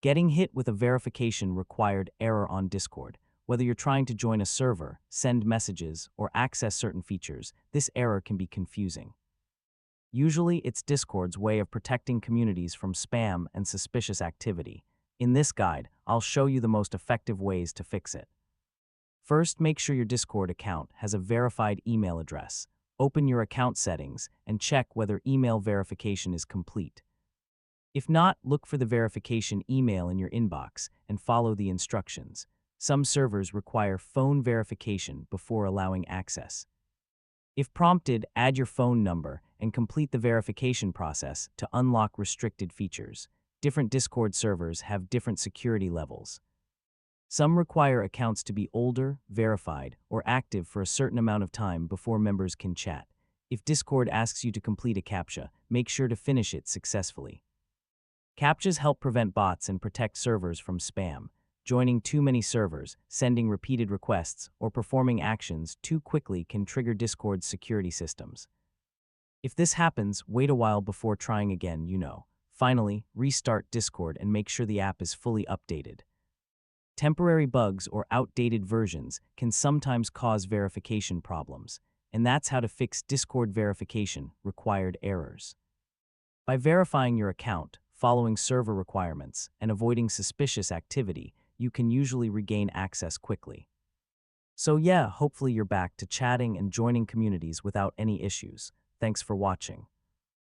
Getting hit with a verification required error on Discord. Whether you're trying to join a server, send messages, or access certain features, this error can be confusing. Usually, it's Discord's way of protecting communities from spam and suspicious activity. In this guide, I'll show you the most effective ways to fix it. First, make sure your Discord account has a verified email address. Open your account settings and check whether email verification is complete. If not, look for the verification email in your inbox and follow the instructions. Some servers require phone verification before allowing access. If prompted, add your phone number and complete the verification process to unlock restricted features. Different Discord servers have different security levels. Some require accounts to be older, verified, or active for a certain amount of time before members can chat. If Discord asks you to complete a CAPTCHA, make sure to finish it successfully. CAPTCHAs help prevent bots and protect servers from spam. Joining too many servers, sending repeated requests, or performing actions too quickly can trigger Discord's security systems. If this happens, wait a while before trying again. Finally, restart Discord and make sure the app is fully updated. Temporary bugs or outdated versions can sometimes cause verification problems, and that's how to fix Discord verification required errors. By verifying your account, following server requirements, and avoiding suspicious activity, you can usually regain access quickly. So yeah, hopefully you're back to chatting and joining communities without any issues. Thanks for watching.